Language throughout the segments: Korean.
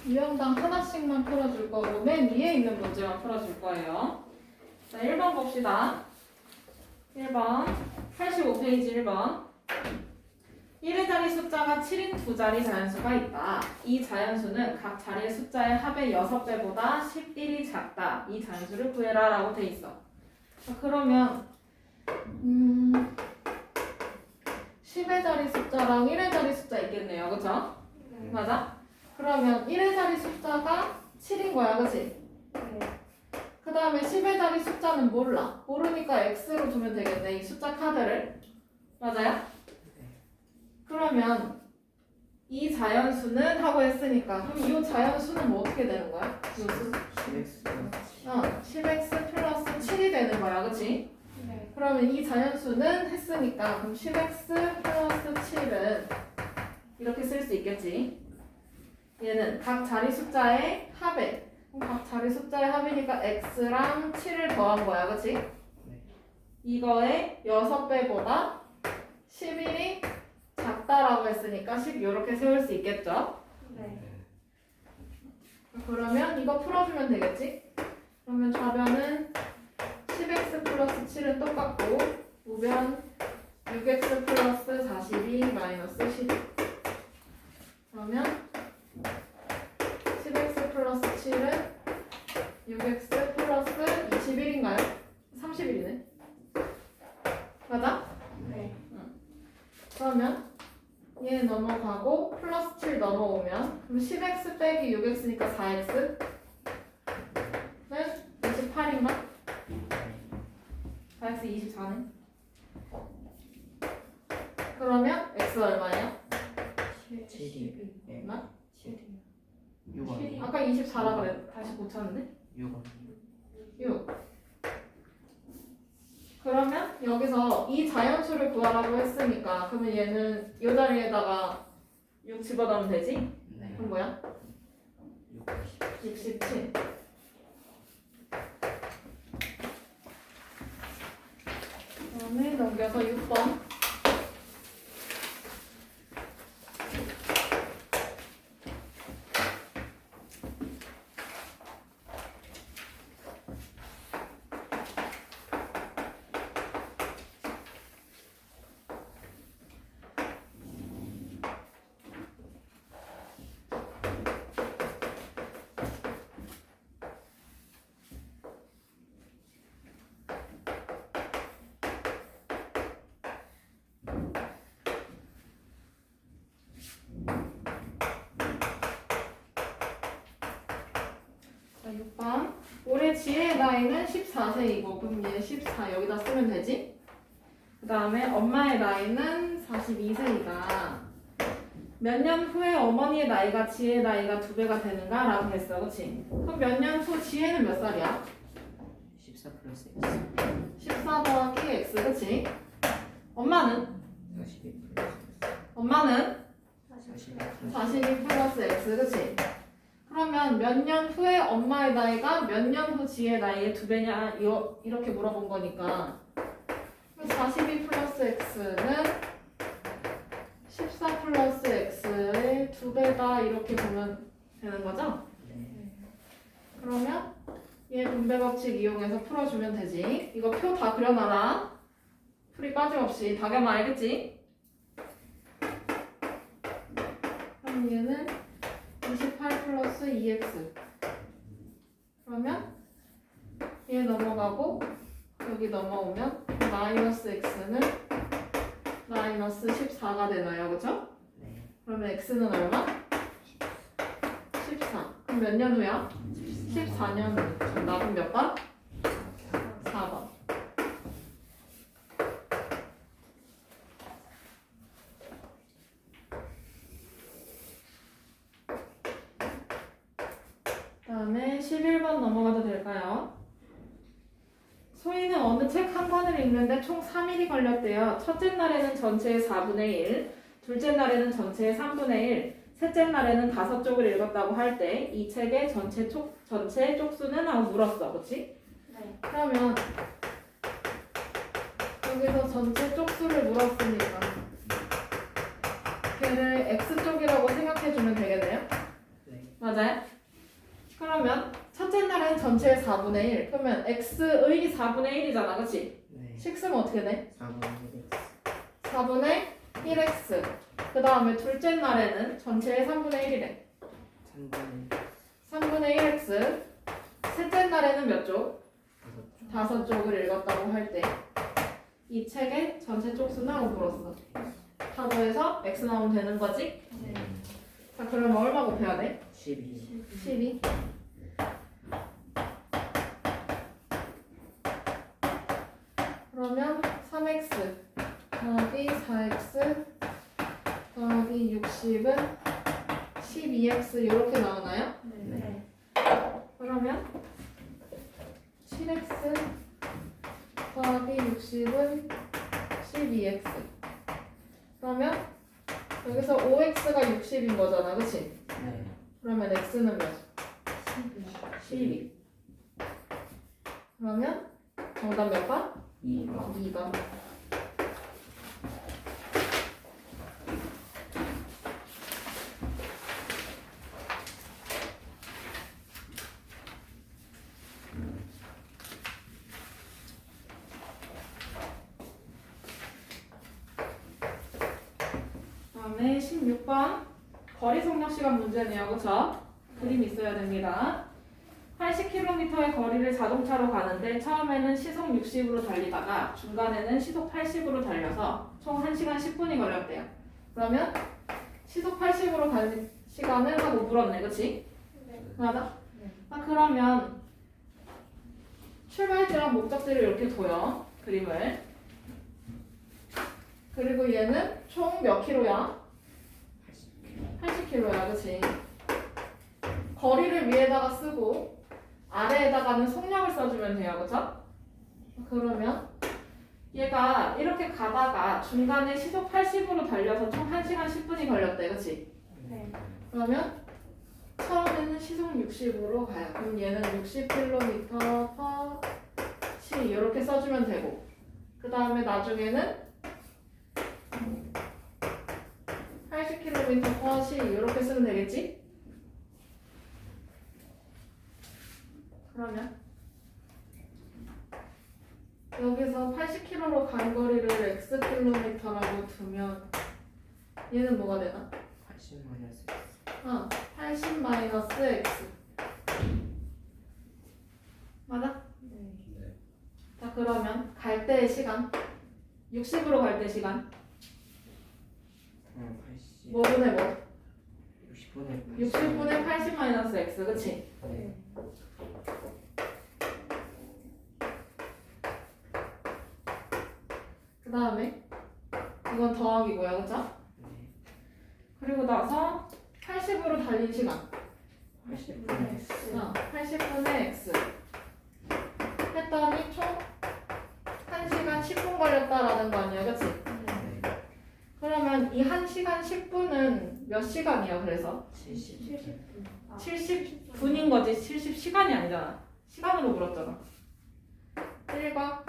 유형당 하나씩만 풀어줄 거고 맨 위에 있는 문제만 풀어줄 거예요. 자, 1번 봅시다. 1번 85페이지 1번 1의 자리 숫자가 7인 두 자리 자연수가 있다. 이 자연수는 각 자리의 숫자의 합의 6배보다 11이 작다. 이 자연수를 구해라 라고 돼 있어. 자, 그러면 10의 자리 숫자랑 1의 자리 숫자 있겠네요. 그쵸? 맞아? 그러면 1의 자리 숫자가 7인 거야. 그치? 그 다음에 10의 자리 숫자는 몰라. 모르니까 X로 두면 되겠네. 이 숫자 카드를. 맞아요? 그러면 이 자연수는 하고 했으니까 그럼 이 자연수는 뭐 어떻게 되는 거야? 10x 플러스 7이 되는 거야. 그치? 네. 그러면 이 자연수는 했으니까 그럼 10x 플러스 7은 이렇게 쓸 수 있겠지. 얘는 각 자리 숫자의 합에 각 자리 숫자의 합이니까 x랑 7을 더한 거야. 그치? 이거의 6배보다 11이 작다라고 했으니까 10 이렇게 세울 수 있겠죠? 네. 그러면 이거 풀어주면 되겠지? 그러면 좌변은 10x 플러스 7은 똑같고 우변 6x 플러스 42 마이너스 12 그러면 10x 플러스 7은 6x 플러스 21인가요? 31이네. 맞아? 네. 그러면 얘 넘어가고 플러스 7 넘어오면 그럼 10x 빼기 6x니까 4x는 28인가? 4x 24네. 그러면 x 얼마예요? 7이 얼마? 6원 아까 24라 그래. 다시 고쳤는데? 6원 6. 그러면 여기서 이 자연수를 구하라고 했으니까 그러면 얘는 이 자리에다가 6 집어넣으면 되지? 네. 그럼 뭐야? 60 67. 그다음에 넘겨서 6번. 자, 6번. 올해 지혜의 나이는 14세이고 그럼 얘 14 여기다 쓰면 되지? 그 다음에 엄마의 나이는 42세이다. 몇 년 후에 어머니의 나이가 지혜의 나이가 2배가 되는가? 라고 했어. 그치? 그럼 몇 년 후 지혜는 몇 살이야? 14 플러스 X 14 더하기 X. 그치? 엄마는? 42 플러스 엄마는? 42 플러스 42 플러스 X. 그치? 그러면 몇 년 후에 엄마의 나이가 몇 년 후 지혜의 나이의 2배냐? 이렇게 물어본 거니까 42 플러스 X는 14 플러스 X의 2배다 이렇게 보면 되는 거죠? 네. 그러면 얘 분배 법칙 이용해서 풀어주면 되지. 이거 표 다 그려놔라. 풀이 빠짐없이. 다 그려놔. 알겠지? 그럼 얘는 28 플러스 2x. 그러면 얘 넘어가고 여기 넘어오면 마이너스 x는 마이너스 14가 되나요? 그죠? 네. 그러면 x는 얼마? 14. 그럼 몇 년 후야? 14년 후. 정답은 몇 번? 4번. 다음에 11번 넘어가도 될까요? 소희는 어느 책 한 권을 읽는데 총 3일이 걸렸대요. 첫째 날에는 전체의 4분의 1, 둘째 날에는 전체의 3분의 1, 셋째 날에는 5쪽을 읽었다고 할 때 이 책의 전체 쪽수는? 하고 물었어. 그렇지? 네. 그러면 여기서 전체 쪽수를 물었으니까 걔를 x쪽이라고 생각해주면 되겠네요? 네. 맞아? 맞아요? 그러면 첫째 날은 전체의 4분의 1. 그러면 x의 4분의 1이잖아, 그치? 네. 식 쓰면 어떻게 돼? 4분의 4분의 1x. 그 다음에 둘째 날에는 전체의 3분의 1이래. 3분의 1x. 셋째 날에는 몇 쪽? 5쪽을 읽었다고 할 때 이 책의 전체 쪽수는 하고 물었어. 다 더해서 x 나오면 되는 거지? 네. 자, 그러면 얼마 곱해야 돼? 12. 12. 그러면 3x 더하기 4x 더하기 60은 12x 이렇게 나오나요? 네. 그러면 7x 더하기 60은 12x. 그러면 여기서 5x가 60인 거잖아, 그치? 네. 그러면 x는 몇? 12. 그러면 정답 몇 번? 2번. 2번. 다음에 16번 거리 속력 시간 문제네요. 그쵸? 그림 있어야 됩니다. 80km의 거리를 자동차로 가는데 처음에는 시속 60으로 달리다가 중간에는 시속 80으로 달려서 총 1시간 10분이 걸렸대요. 그러면 시속 80으로 가는 시간을 하고 물었네. 그치? 맞아? 그러면 출발지랑 목적지를 이렇게 둬요. 그림을. 그리고 얘는 총 몇 킬로야? 80킬로야. 그치? 거리를 위에다가 쓰고 아래에다가는 속력을 써주면 돼요. 그쵸? 그러면 얘가 이렇게 가다가 중간에 시속 80으로 달려서 총 1시간 10분이 걸렸대. 그치? 네. 그러면 처음에는 시속 60으로 가요. 그럼 얘는 60km/h 이렇게 써주면 되고 그 다음에 나중에는 80km/h 이렇게 쓰면 되겠지? 그러면 여기서 80km로 간 거리를 xkm라고 두면 얘는 뭐가 되나? 80 마이너스 X. 80 마이너스 x 맞아? 네. 자 그러면 갈 때의 시간 60으로 갈 때 시간 80. 뭐분의 뭐? 60분의 60분의 80 마이너스 x 그치? 네. 그 다음에 이건 더하기고요 그쵸? 네. 그리고 나서 80으로 달린 시간 80분의 X. 80분의 x 했더니 총 1시간 10분 걸렸다라는 거 아니야 그치? 네. 그러면 이 1시간 10분은 몇 시간이야 그래서? 70. 70분인 거지 70시간이 아니잖아 시간으로 물었잖아 1과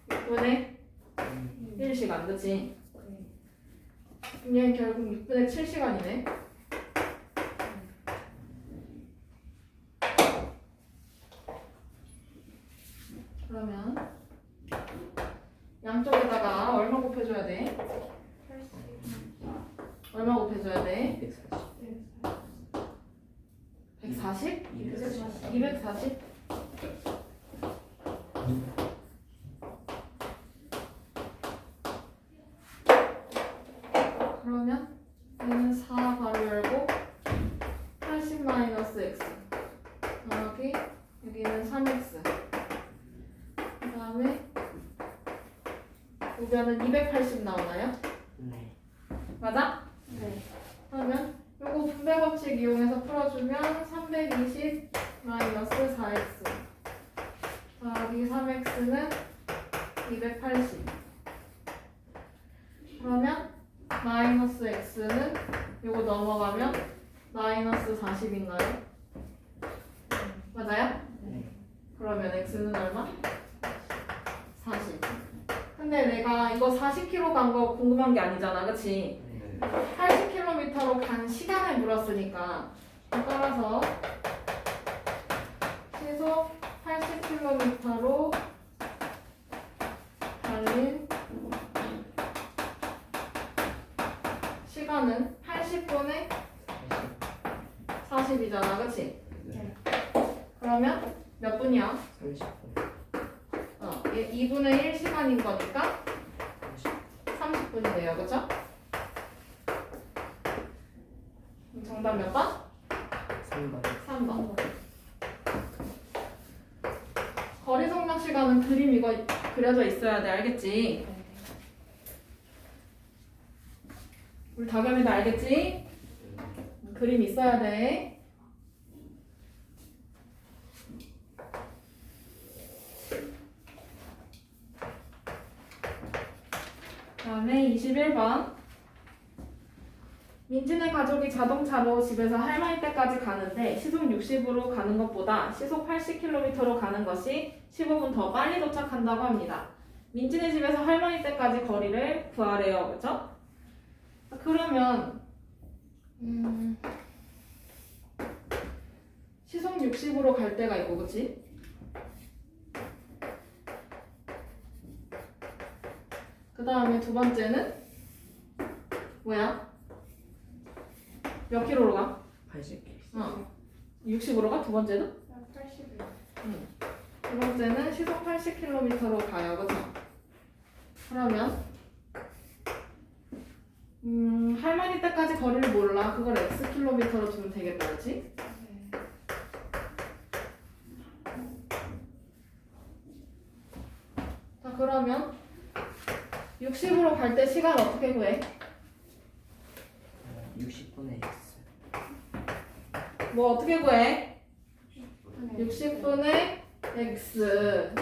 6분의 1시간 그치? 얘는 결국 6분의 7시간이네 그러면 양쪽에다가 얼마 곱해줘야 돼? 얼마 곱해줘야 돼? 240. 140? 240? 그러면 얘는 4 바로 열고 80 마이너스 x 더하기 여기는 3x 그 다음에 요거는 280 나오나요? 네. 맞아? 네. 그러면 요거 분배 법칙 이용해서 풀어주면 320 마이너스 4x 더하기 3x는 280 그러면 마이너스 x는 요거 넘어가면 마이너스 40인가요? 맞아요? 네. 그러면 x는 얼마? 40 근데 내가 이거 40km 간 거 궁금한 게 아니잖아 그치? 네. 80km로 간 시간을 물었으니까 따라서 40이잖아, 그치? 네. 그러면 몇 분이야? 30분. 2분의 1시간인 거니까 30분이네요, 그쵸? 정답 몇 번? 3번. 3번. 거리 속력 시간은 그림 이거 그려져 있어야 돼, 알겠지? 우리 다겸이도 알겠지? 그림 있어야 돼. 다음에 21번. 민진의 가족이 자동차로 집에서 할머니 댁까지 가는데 시속 60으로 가는 것보다 시속 80km로 가는 것이 15분 더 빨리 도착한다고 합니다. 민진의 집에서 할머니 댁까지 거리를 구하래요. 그쵸? 그러면 시속 60으로 갈 때가 있고, 그치? 그 다음에 두 번째는 뭐야? 몇 킬로로 가? 80km. 60으로 가? 두 번째는? 80이요. 두 번째는 시속 80km로 가요. 그쵸? 그러면 할머니 댁까지 거리를 몰라. 그걸 X킬로미터로 두면 되겠다. 그치? 자, 그러면 60으로 갈 때 시간 어떻게 구해? 60분의 X. 뭐 어떻게 구해? 60분의 X.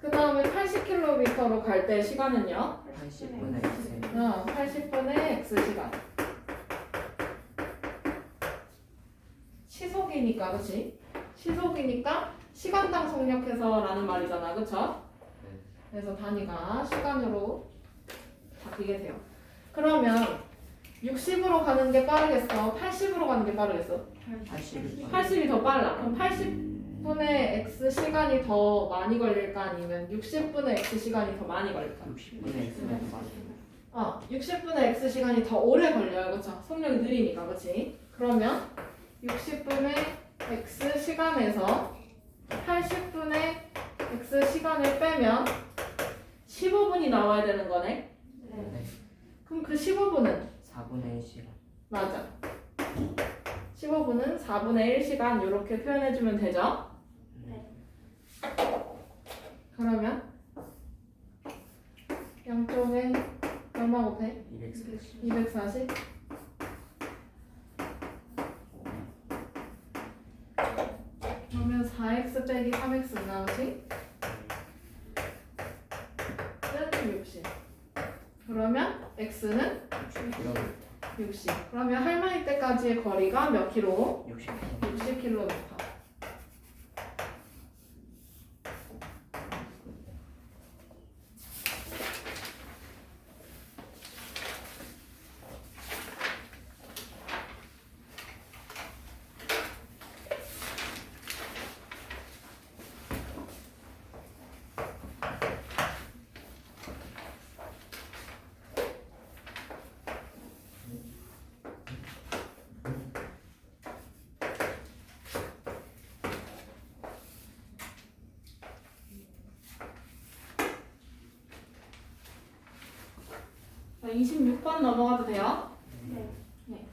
그 다음에 80km로 갈 때 시간은요? 80분의 X. 80분의 X시간. 시속이니까, 그치? 시속이니까 시간당 속력해서 라는 말이잖아, 그쵸? 그래서 단위가 시간으로 바뀌게 돼요. 그러면 60으로 가는 게 빠르겠어? 80으로 가는 게 빠르겠어? 80. 80이 더 빨라. 그럼 80분의 X 시간이 더 많이 걸릴까? 아니면 60분의 X 시간이 더 많이 걸릴까? 60분의 X가 더 60분의 X 시간이 더 오래 걸려요. 그쵸? 속력이 느리니까, 그치? 그러면 60분의 X 시간에서 80분의 X 시간을 빼면 15분이 나와야 되는 거네? 네. 그럼 그 15분은? 4분의 1시간. 맞아. 15분은 4분의 1시간 이렇게 표현해주면 되죠? 네. 그러면 양쪽에 얼마 곱해? 240. 240? 그러면 4x 빼기 3x 나오지? 끝 60. 그러면 x는 60km. 60. 그러면 할머니 댁까지의 거리가 몇 킬로? 60km. 60km. 자, 26번 넘어가도 돼요? 네.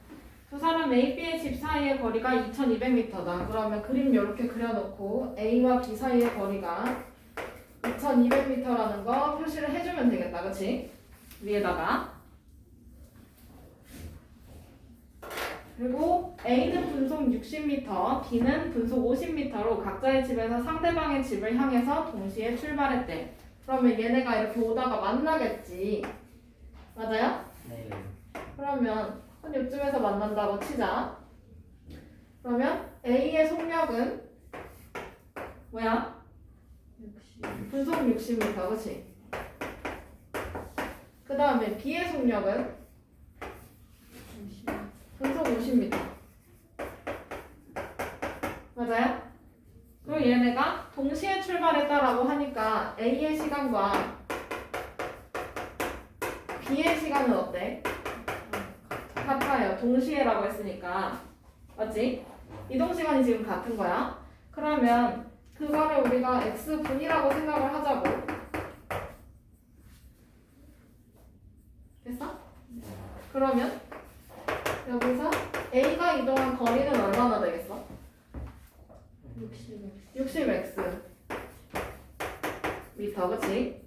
두 사람 A, B의 집 사이의 거리가 2200m다. 그러면 그림 이렇게 그려놓고 A와 B 사이의 거리가 2200m라는 거 표시를 해주면 되겠다. 그치? 위에다가. 그리고 A는 분속 60m, B는 분속 50m로 각자의 집에서 상대방의 집을 향해서 동시에 출발했대. 그러면 얘네가 이렇게 오다가 만나겠지. 맞아요? 네. 그러면 한 요쯤에서 만난다고 치자. 그러면 A의 속력은 뭐야? 분속 60m, 그치? 그 다음에 B의 속력은 분속 50m. 맞아요? 그리고 얘네가 동시에 출발했다라고 하니까 A의 시간과 B의 시간은 어때? 같아요. 같아요. 동시에라고 했으니까. 맞지? 이동 시간이 지금 같은 거야. 그러면 그거를 우리가 x분이라고 생각을 하자고. 됐어? 그러면 여기서 a가 이동한 거리는 얼마나 되겠어? 60x 미터, 그치?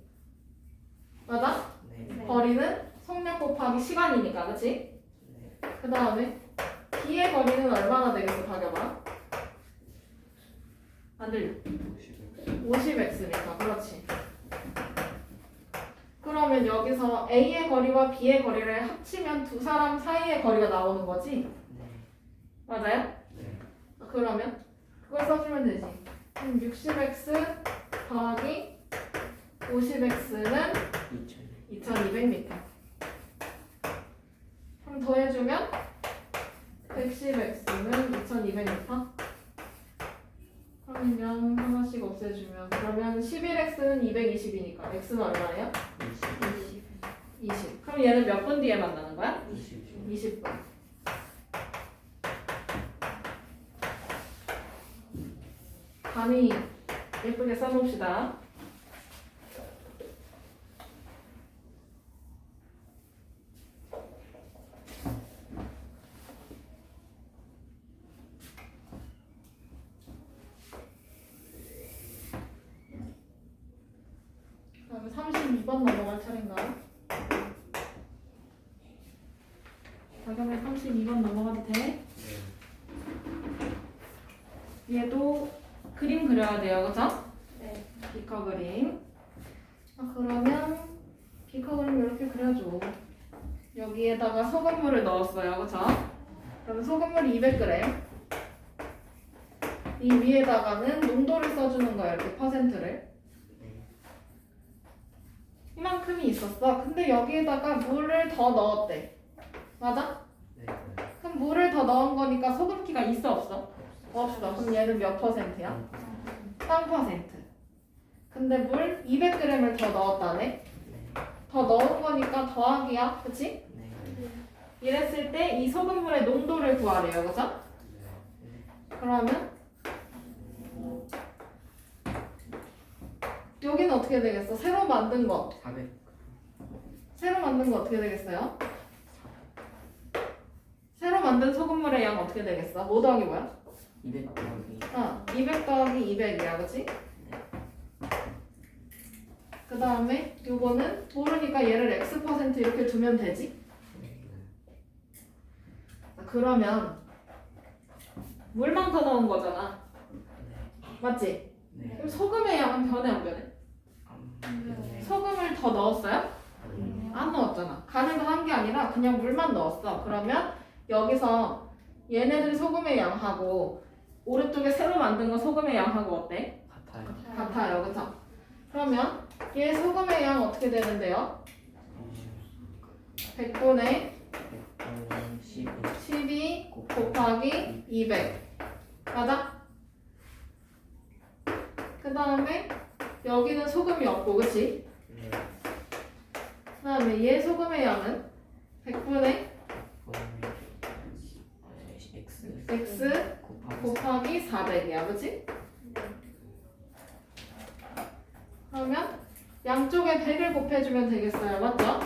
맞아? 네. 거리는 속력 곱하기 시간이니까, 그치? 네. 그 다음에 b의 거리는 얼마나 되겠어, 박여봐. 안 들려. 50x니까, 그렇지. 그러면 여기서 a의 거리와 b의 거리를 합치면 두 사람 사이의 거리가 나오는 거지? 네. 맞아요? 네. 그러면 그걸 써주면 되지. 60x 더하기 50x는 2200m. 그럼 더해주면 110x는 2200m. 그러면 0 하나씩 없애주면 그러면 11x는 220이니까 x는 얼마예요? 20. 그럼 얘는 몇 분 뒤에 만나는 거야? 20분. 감히 예쁘게 써놓읍시다. 그러면 32번 넘어갈 차례인가요? 그러면 32번 넘어가도 돼? 얘도 그림 그려야 돼요, 그죠? 네. 비커 그림. 그러면 비커 그림 이렇게 그려줘. 여기에다가 소금물을 넣었어요, 그죠? 그럼 소금물이 200g. 이 위에다가는 농도를 써주는 거예요, 이렇게 퍼센트를. 이만큼이 있었어. 근데 여기에다가 물을 더 넣었대. 맞아? 네. 그럼 물을 더 넣은 거니까 소금기가 있어, 없어? 없어. 그럼 얘는 몇 퍼센트야? 3%. 근데 물 200g을 더 넣었다네? 더 넣은 거니까 더하기야. 그치? 네. 이랬을 때 이 소금물의 농도를 구하래요. 그죠? 그러면 여기는 어떻게 되겠어? 새로 만든 거. 400. 새로 만든 거 어떻게 되겠어요? 새로 만든 소금물의 양 어떻게 되겠어? 뭐 더하기 뭐야? 200 더하기 200 더하기 200이야. 그치? 그 다음에 요거는 모르니까 얘를 x% 이렇게 두면 되지? 그러면 물만 더 넣은 거잖아. 맞지? 네. 그럼 소금의 양은 변해 안 변해? 네. 소금을 더 넣었어요? 안 넣었잖아. 간을 한 게 아니라 그냥 물만 넣었어. 그러면 여기서 얘네들 소금의 양하고 오른쪽에 새로 만든 거 소금의 양하고 어때? 같아요. 같아요. 그쵸? 그러면 얘 소금의 양 어떻게 되는데요? 100분의 12 곱하기 200. 맞아? 그 다음에 여기는 소금이 없고, 그치? 네. 그 다음에 얘 소금의 양은 100분의 x 곱하기 400이야. 그치? 그러면 양쪽에 100을 곱해주면 되겠어요. 맞죠?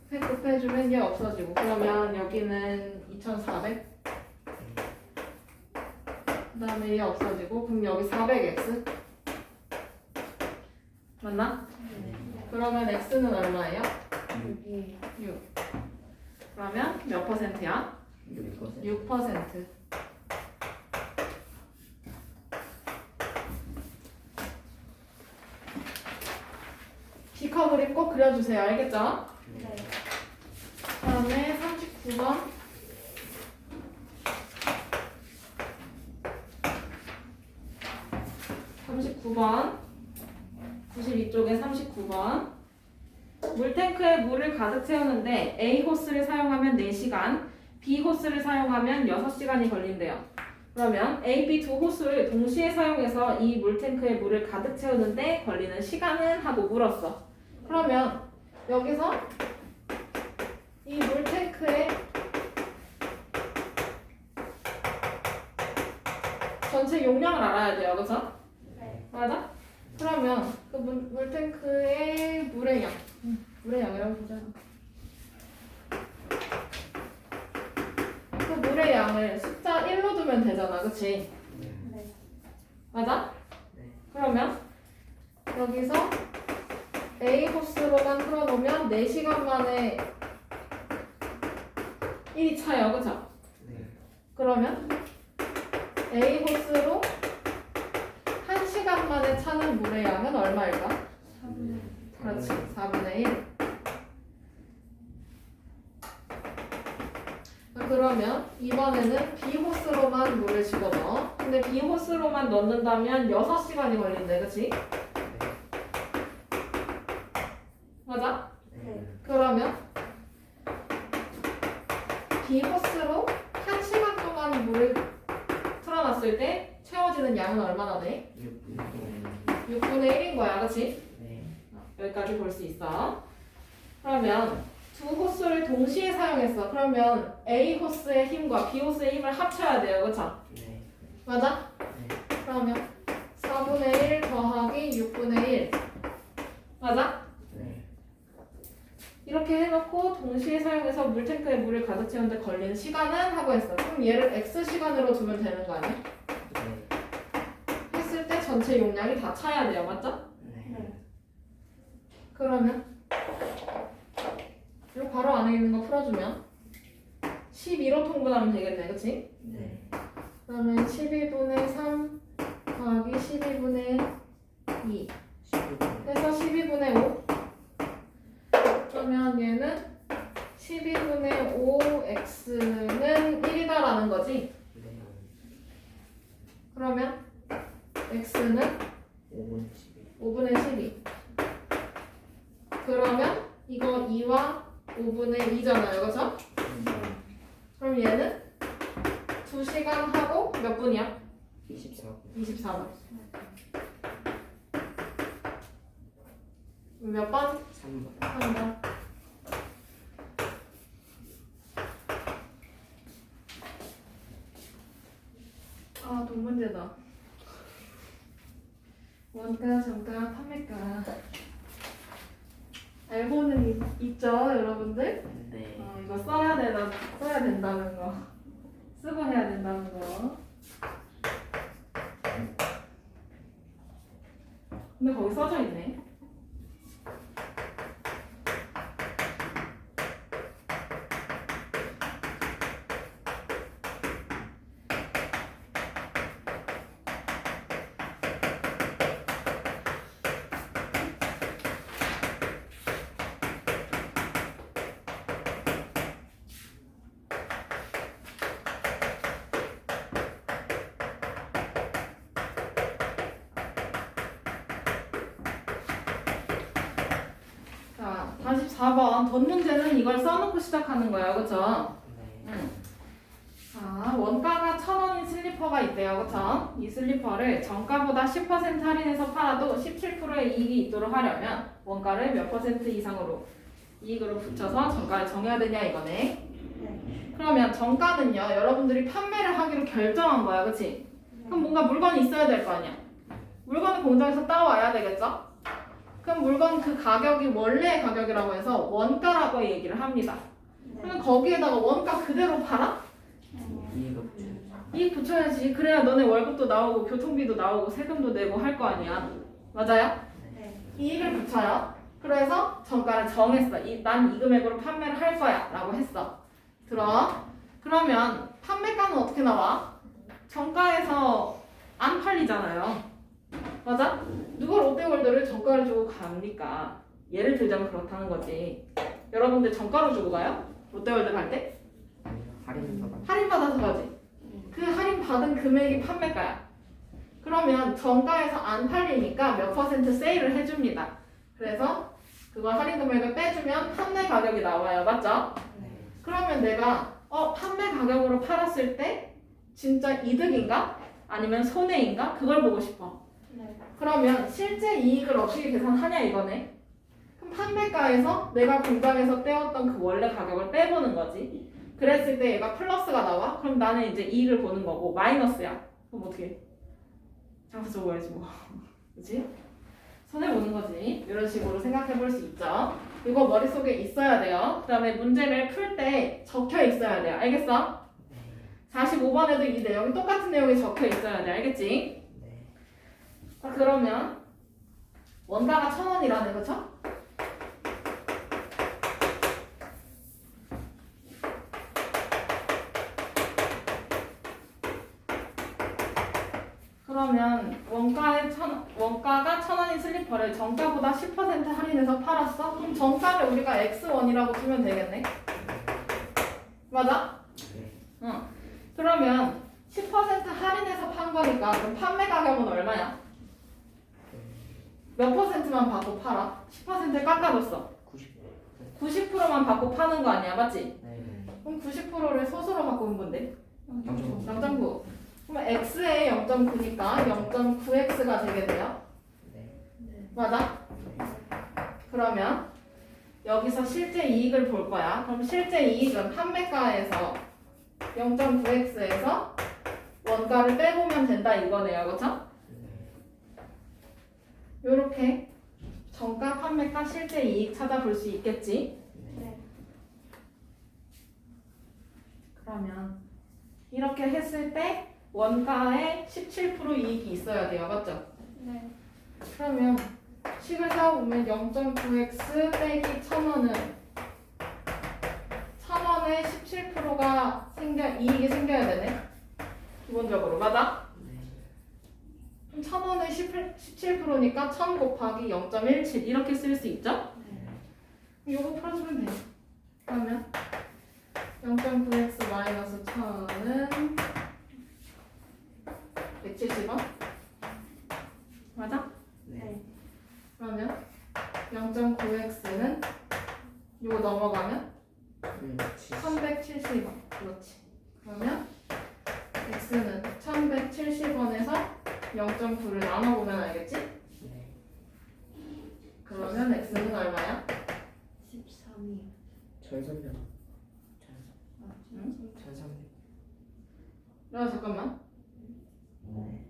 100 곱해주면 얘 없어지고. 그러면 여기는 2400. 그 다음에 얘 없어지고. 그럼 여기 400x. 맞나? 그러면 x는 얼마예요? 6. 그러면 몇 퍼센트야? 6%. 비커 그림 꼭 그려주세요. 알겠죠? 네. 그 다음에 39번. (39번) 92쪽에 39번. 물탱크에 물을 가득 채우는데 A 호스를 사용하면 4시간, B 호스를 사용하면 6시간이 걸린대요. 그러면 A, B 두 호스를 동시에 사용해서 이 물탱크에 물을 가득 채우는데 걸리는 시간은? 하고 물었어. 그러면 여기서 전체 용량을 알아야 돼요. 그쵸? 네. 맞아? 그러면 그 물탱크의 물의 양. 물의 양이라고 보자. 그 물의 양을 숫자 1로 두면 되잖아. 그치? 네. 맞아? 네. 그러면 여기서 A 호스로만 풀어놓으면 4시간 만에 1이 차요. 그쵸? 네. 그러면 A 호스로 1시간 만에 차는 물의 양은 얼마일까? 3분의 그렇지. 4분의 1. 그러면 이번에는 B 호스로만 물을 집어넣어. 근데 B 호스로만 넣는다면 6시간이 걸린대. 그치? 맞아? 네. 그러면 B 호스로 1시간 동안 물을 틀어놨을 때 채워지는 양은 얼마나 돼? 6분의 1인 거야. 그치? 네. 여기까지 볼 수 있어. 그러면 두 호스를 동시에 사용했어. 그러면 A 호스의 힘과 B 호스의 힘을 합쳐야 돼요. 그쵸? 네. 맞아? 네. 그러면 4분의 1 더하기 6분의 1. 맞아? 네. 이렇게 해놓고 동시에 사용해서 물탱크에 물을 가득 채우는데 걸리는 시간은 하고 했어. 그럼 얘를 X시간으로 두면 되는 거 아니야? 네. 했을 때 전체 용량이 다 차야 돼요. 맞죠? 네. 그러면 이거 바로 안에 있는 거 풀어주면 12로 통분하면 되겠네. 그치? 네. 그러면 12분의 3 더하기 12분의 2 해서 12분의 5. 그러면 얘는 12분의 5x는 1이다라는 거지. 네. 그러면 x는 5분 12. 5분의 12. 그러면 이거 2와 5분의 2잖아요. 그죠? 그럼 얘는 2시간 하고 몇 분이야? 24분. 24분. 몇 번? 3분. 3번. 아, 돈 문제다. 원가, 정가, 판매가. 알고는 있죠, 여러분들? 네. 이거 써야 된다는 거. 쓰고 해야 된다는 거. 근데 거기 써져 있네. 자, 44번. 돈 문제는 이걸 써놓고 시작하는 거예요. 그쵸? 네. 자, 원가가 1,000원인 슬리퍼가 있대요. 그쵸? 이 슬리퍼를 정가보다 10% 할인해서 팔아도 17%의 이익이 있도록 하려면 원가를 몇 퍼센트 이상으로 이익으로 붙여서 정가를 정해야 되냐 이거네. 네. 그러면 정가는요, 여러분들이 판매를 하기로 결정한 거야. 그치? 그럼 뭔가 물건이 있어야 될 거 아니야? 물건을 공장에서 따와야 되겠죠? 그럼 물건 그 가격이 원래의 가격이라고 해서 원가라고 얘기를 합니다. 그러면 거기에다가 원가 그대로 팔아? 이해가 붙여야죠. 이익 붙여야지. 그래야 너네 월급도 나오고 교통비도 나오고 세금도 내고 할 거 아니야. 맞아요? 네. 이익을 붙여요. 그래서 정가를 정했어. 난 이 금액으로 판매를 할 거야 라고 했어. 들어? 그러면 판매가는 어떻게 나와? 정가에서 안 팔리잖아요. 맞아? 누가 롯데월드를 정가를 주고 갑니까? 예를 들자면 그렇다는 거지. 여러분들 정가로 주고 가요? 롯데월드 갈 때? 아니요. 할인 받아. 할인 받아서 가지. 그 할인 받은 금액이 판매가야. 그러면 정가에서 안 팔리니까 몇 퍼센트 세일을 해줍니다. 그래서 그걸 할인 금액을 빼주면 판매 가격이 나와요. 맞죠? 네. 그러면 내가 판매 가격으로 팔았을 때 진짜 이득인가? 아니면 손해인가? 그걸 보고 싶어. 네. 그러면 실제 이익을 어떻게 계산하냐 이거네. 그럼 판매가에서 내가 공장에서 떼었던 그 원래 가격을 빼보는 거지. 그랬을 때 얘가 플러스가 나와? 그럼 나는 이제 이익을 보는 거고 마이너스야. 그럼 어떻게 해? 장사 적어야지 뭐. 그치? 손해보는 거지. 이런 식으로 생각해 볼 수 있죠. 이거 머릿속에 있어야 돼요. 그 다음에 문제를 풀 때 적혀 있어야 돼요. 알겠어? 45번에도 이 내용이 똑같은 내용이 적혀 있어야 돼. 알겠지? 네. 자, 그러면 원가가 1,000원이라네. 그쵸? 그러면 원가가 1,000원인 슬리퍼를 정가보다 10% 할인해서 팔았어? 그럼 정가를 우리가 X1이라고 주면 되겠네? 맞아? 네. 응. 그러면 10% 할인해서 판 거니까 그럼 판매 가격은 얼마야? 몇 퍼센트만 받고 팔아? 10% 깎아줬어. 90%. 90%만 받고 파는 거 아니야, 맞지? 네. 그럼 90%를 소수로 바꾸는 건데? 0.9. 0.9. 그러면 x에 0.9니까 0.9x가 되겠네요. 네. 네. 맞아? 그러면 여기서 실제 이익을 볼 거야. 그럼 실제 이익은 판매가에서 0.9x에서 원가를 빼보면 된다 이거네요. 그렇죠? 요렇게 정가, 판매가, 실제 이익 찾아볼 수 있겠지? 네. 그러면 이렇게 했을 때 원가에 17% 이익이 있어야 돼요. 맞죠? 네. 그러면 식을 세워보면 0.9x 빼기 1,000원은 1,000원에 17%가 이익이 생겨야 되네. 기본적으로. 맞아? 그럼 1,000원에 17%니까 1,000 곱하기 0.17 이렇게 쓸 수 있죠? 네. 요거 풀어주면 돼요. 그러면 0.9x 마이너스 1,000은 170원? 맞아? 네. 그러면 0.9x는 요거 넘어가면 1170원. 그렇지. 그러면 x는 1170원에서 0.9를 나눠보면 알겠지? 네. 그러면 x는 얼마야? 13이요. 전선면. 응? 1300. 잠깐만. 네.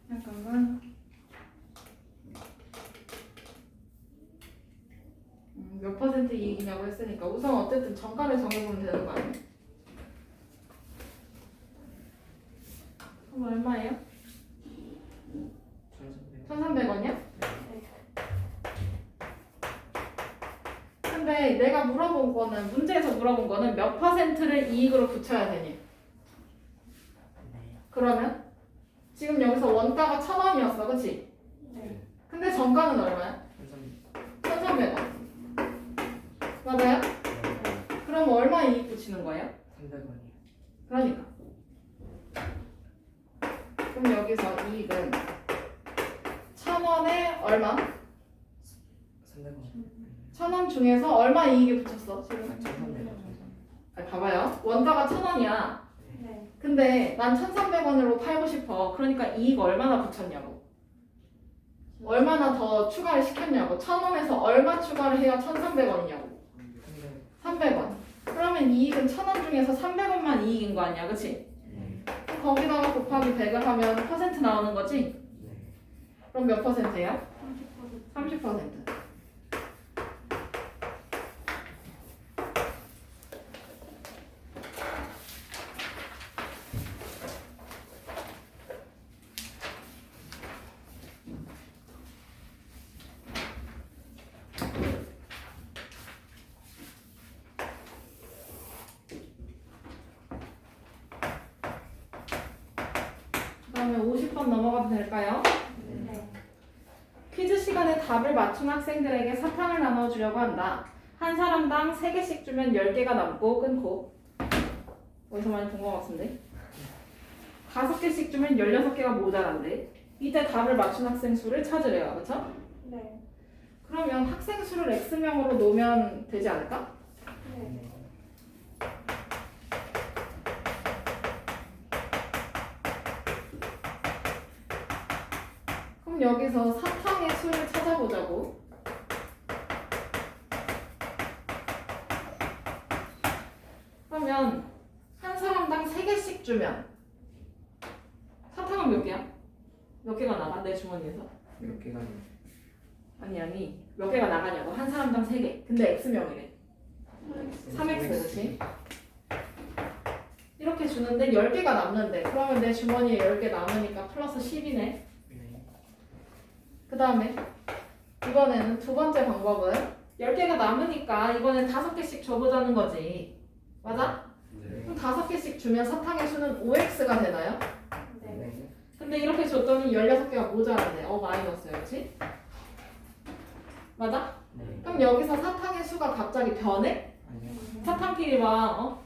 잠깐만. 몇 퍼센트 이익이냐고 했으니까 우선 어쨌든 정가를 정해보면 되는 거 아니야? 그럼 얼마예요? 1300. 1,300원이야? 네. 근데 내가 물어본 거는 문제에서 물어본 거는 몇 퍼센트를 이익으로 붙여야 되니? 네. 그러면 지금 여기서 원가가 1,000원이었어, 그렇지? 네. 근데 정가는 얼마야? 1,300원. 맞아요? 네. 그럼 얼마 이익 붙이는 거예요? 300원이요. 그러니까. 그럼 여기서 이익은 1,000원에 얼마? 300원. 1,000원 중에서 얼마 이익이 붙였어? 지금? 1300원. 아니, 봐봐요. 원가가 1,000원이야. 네. 근데 난 1,300원으로 팔고 싶어. 그러니까 이익 얼마나 붙였냐고. 얼마나 더 추가를 시켰냐고. 1,000원에서 얼마 추가를 해야 1,300원이냐고. 300원. 그러면 이익은 1,000원 중에서 300원만 이익인 거 아니야, 그치? 네. 거기다가 곱하기 100을 하면 퍼센트 나오는 거지? 네. 그럼 몇 퍼센트예요? 30%. 30%. 그다음에 50번 넘어가도 될까요? 네. 퀴즈 시간에 답을 맞춘 학생들에게 사탕을 나눠주려고 한다. 한 사람당 3개씩 주면 10개가 남고 끊고. 어디서 많이 본 것 같은데? 5개씩 주면 16개가 모자란데. 이때 답을 맞춘 학생 수를 찾으래요. 그쵸? 네. 그러면 학생 수를 X명으로 놓으면 되지 않을까? 네. 그럼 여기서 사탕의 수를 찾아보자고. 그러면 한 사람당 3개씩 주면 사탕은 몇 개야? 몇 개가 나가? 내 주머니에서? 몇 개가 아니 몇 개가 나가냐고. 한 사람당 3개. 근데 X명이래. 3X 그렇지? 이렇게 주는데 10개가 남는데 그러면 내 주머니에 10개 남으니까 플러스 10이네. 네. 그 다음에 이번에는 두 번째 방법은 10개가 남으니까 이번엔 5개씩 줘보자는 거지. 맞아? 네. 그럼 5개씩 주면 사탕의 수는 5x가 되나요? 네. 네. 근데 이렇게 줬더니 16개가 모자라네. 마이너스였지? 맞아? 네. 그럼 여기서 사탕의 수가 갑자기 변해? 아니요. 사탕끼리 막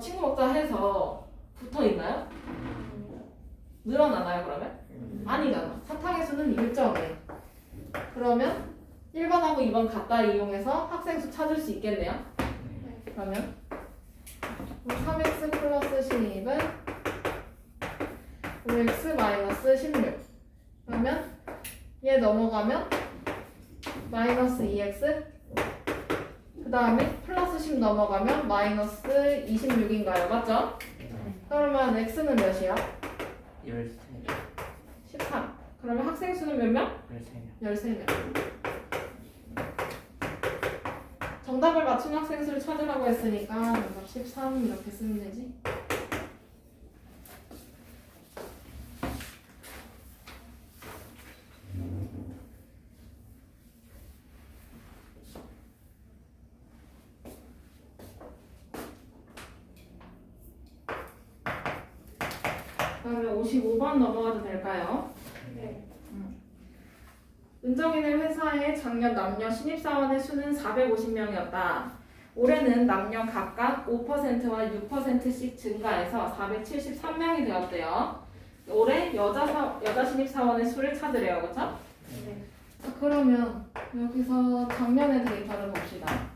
친구 먹자 해서 붙어 있나요? 늘어나나요 그러면? 아니잖아. 사탕의 수는 일정해. 그러면 1번하고 2번 갖다 이용해서 학생 수 찾을 수 있겠네요. 그러면 3x 플러스 10은 5x 마이너스 16. 그러면 얘 넘어가면 마이너스 2x. 그 다음에 플러스 10 넘어가면 마이너스 26인가요? 맞죠? 그러면 x는 몇이야? 13명. 13. 그러면 학생 수는 몇 명? 13명. 13명. 정답을 맞춘 학생 수를 찾으라고 했으니까 정답 13 이렇게 쓰면 되지. 그다음에 55번 넘어가도 될까요? 네. 은정이네 회사의 작년 남녀 신입사원의 수는 450명이었다. 올해는 남녀 각각 5%와 6%씩 증가해서 473명이 되었대요. 올해 여자 신입사원의 수를 찾으래요. 그렇죠? 네. 자, 그러면 여기서 작년의 데이터를 봅시다.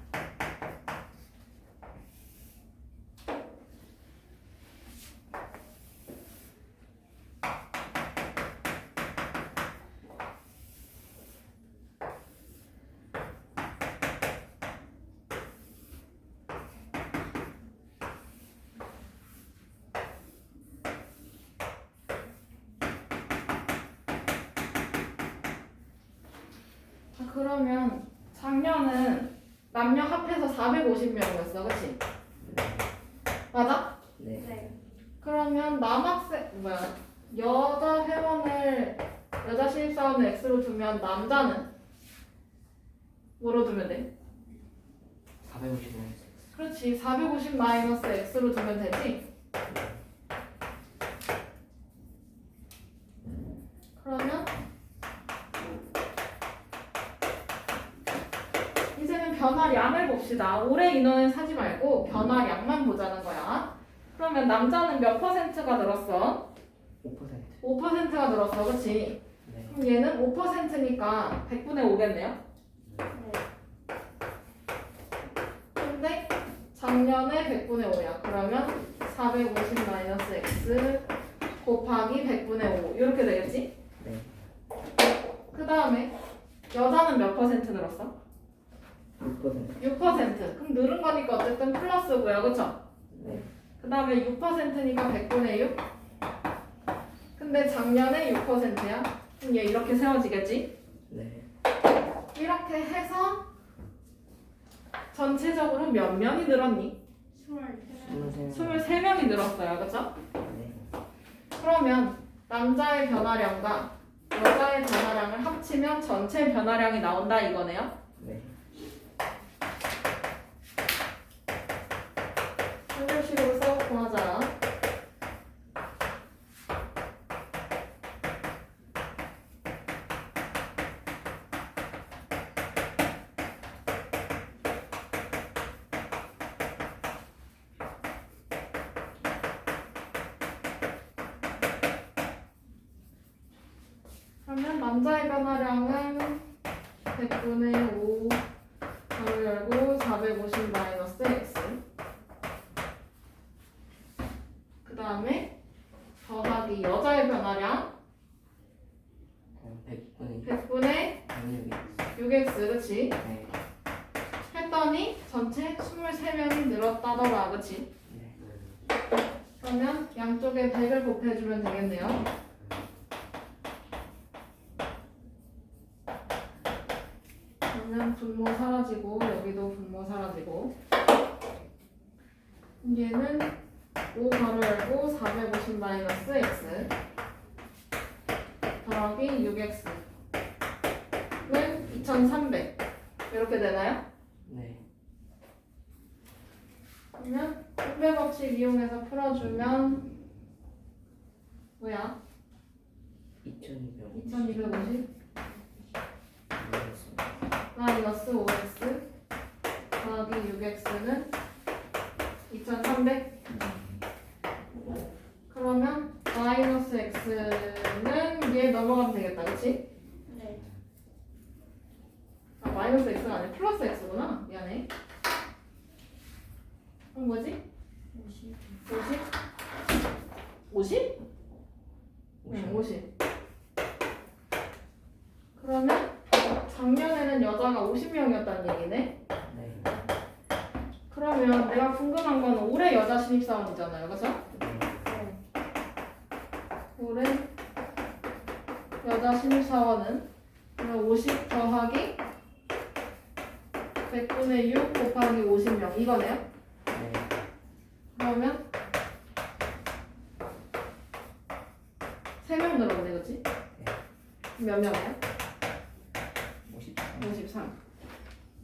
자, 그러면 작년은 남녀 합해서 450명이었어. 그치? 맞아? 네. 네. 그러면 여자 신입사원을 X로 두면 남자는 뭐로 두면 돼? 450명. 그렇지. 450 마이너스 X로 두면 되지? 그러면 이제는 변화량을 봅시다. 올해 인원을 사지 말고 변화량만 보자는 거야. 그러면 남자는 몇 퍼센트가 늘었어? 5%. 5%가 늘었어. 그렇지? 네. 그럼 얘는 5%니까 100분의 5겠네요? 네. 근데 작년에 100분의 5야. 그러면 450 마이너스 x 곱하기 100분의 5 이렇게 되겠지? 네. 그 다음에 여자는 몇 퍼센트 늘었어? 6%. 6%. 그럼 늘은 거니까 어쨌든 플러스고요. 그쵸? 네. 그 다음에 6%니까 100분의 6. 근데 작년에 6%야. 그럼 얘 이렇게 세워지겠지? 네. 이렇게 해서 전체적으로 몇 명이 늘었니? 23. 23명이 늘었어요. 그쵸? 네. 그러면 남자의 변화량과 여자의 변화량을 합치면 전체 변화량이 나온다 이거네요. 네. 한글식으로 써놓고 하자. 그러면 남자의 변화량은 100분의 5 가로 열고 450 마이너스 x. 그 다음에 더하기 여자의 변화량 100분의 100분의 6x. 그치? 네. 했더니 전체 23명이 늘었다더라. 그치? 네. 그러면 양쪽에 100을 곱해주면 되겠네요. 얘는 분모 사라지고 여기도 분모 사라지고 얘는 5 가로 열고 450 마이너스 x 더하기 6x는 2300 이렇게 되나요? 네. 그러면 분배 법칙 이용해서 풀어주면 뭐야? 2250. 2250 마이너스 5x 더하기 6x는 2300 그러면 마이너스 x는 얘 넘어가면 되겠다 그치? 네. 아 마이너스 x가 아니라 플러스 x구나 미안해 그럼 뭐지? 50. 50? 50? 응 50 그러면 작년에는 여자가 50명이었다는 얘기네 네. 그러면 내가 궁금한 건 올해 여자 신입사원이잖아요 그죠? 네. 네. 올해 여자 신입사원은 그럼 50 더하기 100분의 6 곱하기 50명 이거네요? 네. 그러면 3명 늘었네 그치? 몇 명이야? 53. 53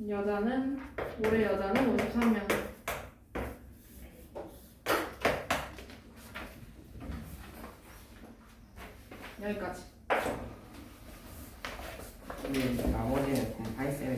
여자는 올해 여자는 53명 여기까지 근데 나머지는 곰파이쌤이